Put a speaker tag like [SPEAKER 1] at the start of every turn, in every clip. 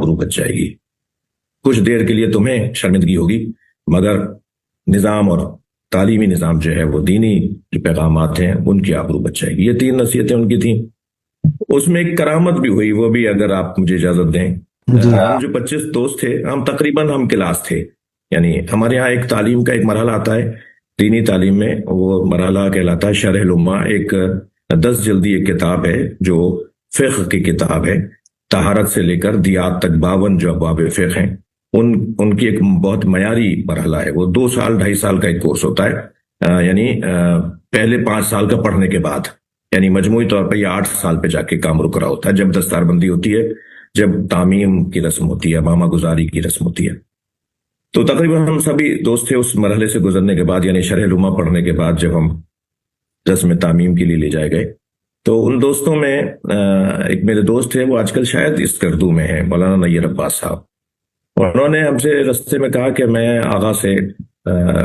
[SPEAKER 1] آبرو بچ جائے گی. کچھ دیر کے لیے تمہیں شرمندگی ہوگی، مگر نظام اور تعلیمی نظام جو ہے وہ دینی جو پیغامات ہیں ان کی آبرو بچ جائے گی. یہ 3 نصیحتیں ان کی تھیں. اس میں ایک کرامت بھی ہوئی، وہ بھی اگر آپ مجھے اجازت دیں. ہم جو 25 دوست تھے، ہم تقریباً ہم کلاس تھے. یعنی ہمارے ہاں ایک تعلیم کا ایک مرحلہ آتا ہے دینی تعلیم میں، وہ مرحلہ کہلاتا ہے شرح الامہ. ایک 10 جلدی ایک کتاب ہے جو فقہ کی کتاب ہے، طہارت سے لے کر دیات تک 52 جو ابواب فقہ ہیں ان کی ایک بہت معیاری مرحلہ ہے. وہ 2 سال 2.5 سال کا ایک کورس ہوتا ہے، یعنی پہلے 5 سال کا پڑھنے کے بعد، یعنی مجموعی طور پر یہ 8 سال پہ جا کے کام رک رہا ہوتا ہے. جب دستار بندی ہوتی ہے، جب تعمیم کی رسم ہوتی ہے، ماما گزاری کی رسم ہوتی ہے. تو تقریباً ہم سبھی دوست تھے اس مرحلے سے گزرنے کے بعد، یعنی شرح الامہ پڑھنے کے بعد جب ہم رسم تعمیم کے لیے لے جائے گئے. تو ان دوستوں میں ایک میرے دوست تھے، وہ آج کل شاید اس کردو میں ہیں، مولانا نیر عباس صاحب. انہوں نے ہم سے رستے میں کہا کہ میں آغا سے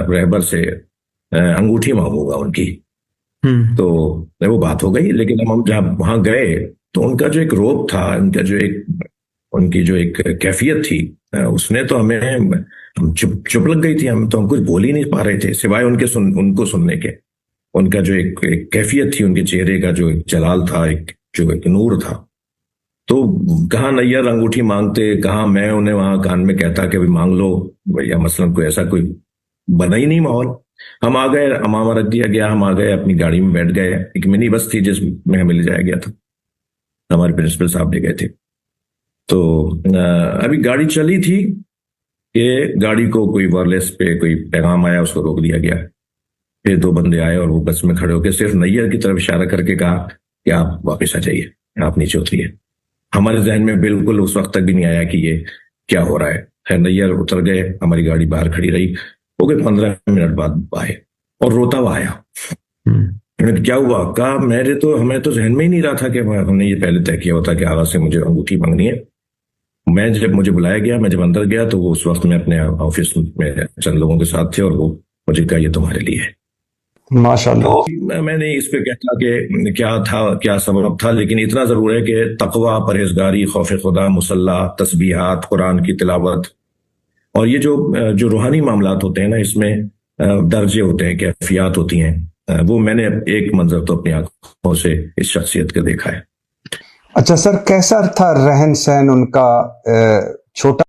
[SPEAKER 1] رہبر سے انگوٹھی مانگوں گا ان کی. تو وہ بات ہو گئی، لیکن ہم جہاں وہاں گئے تو ان کا جو ایک روب تھا، ان کی جو ایک کیفیت تھی، اس نے تو ہمیں ہم چپ لگ گئی تھی. ہم کچھ بول ہی نہیں پا رہے تھے سوائے ان کو سننے کے. ان کا جو ایک کیفیت تھی، ان کے چہرے کا جو ایک جلال تھا، جو ایک نور تھا. تو کہاں نیر انگوٹھی مانگتے، کہاں میں انہیں وہاں کان میں کہتا کہ بھی مانگ لو، یا مثلاً کوئی ایسا کوئی بنا ہی نہیں ماحول. ہم آ گئے، امامہ رکھ دیا گیا، ہم آ گئے اپنی گاڑی میں بیٹھ گئے. ایک منی بس تھی جس میں ہمیں لے جایا گیا تھا، ہمارے پرنسپل صاحب لے گئے تھے. تو ابھی گاڑی چلی تھی کہ گاڑی کو کوئی وائرلیس پہ کوئی پیغام آیا، اس کو روک دیا گیا. پھر 2 بندے آئے اور وہ بس میں کھڑے ہو کے صرف نیر کی طرف اشارہ کر کے کہا کہ آپ واپس آ جائیے، آپ نیچے اتریے. ہمارے ذہن میں بالکل اس وقت تک بھی نہیں آیا کہ یہ کیا ہو رہا ہے. خیر نیر اتر گئے، ہماری گاڑی باہر کھڑی رہی. وہ 15 منٹ بعد آئے اور روتا ہوا آیا. کیا ہوا؟ کہا ہمیں تو ذہن میں ہی نہیں رہا تھا کہ ہم نے یہ پہلے طے کیا ہوتا کہ آغاز سے مجھے انگوٹھی مانگنی ہے. جب مجھے بلایا گیا، میں جب اندر گیا تو وہ اس وقت میں اپنے آفس میں چند لوگوں کے ساتھ تھے، اور وہ مجھے کہا یہ تمہارے لیے ہے. ماشاءاللہ. میں نے اس پہ کہتا کہ کیا تھا، کیا سبب تھا، لیکن اتنا ضرور ہے کہ تقوی، پرہیزگاری، خوف خدا، مصلی، تسبیحات، قرآن کی تلاوت، اور یہ جو روحانی معاملات ہوتے ہیں نا، اس میں درجے ہوتے ہیں، کیفیات ہوتی ہیں. وہ میں نے ایک منظر تو اپنی آنکھوں سے اس شخصیت کا دیکھا ہے.
[SPEAKER 2] اچھا سر، کیسا تھا رہن سہن ان کا؟ چھوٹا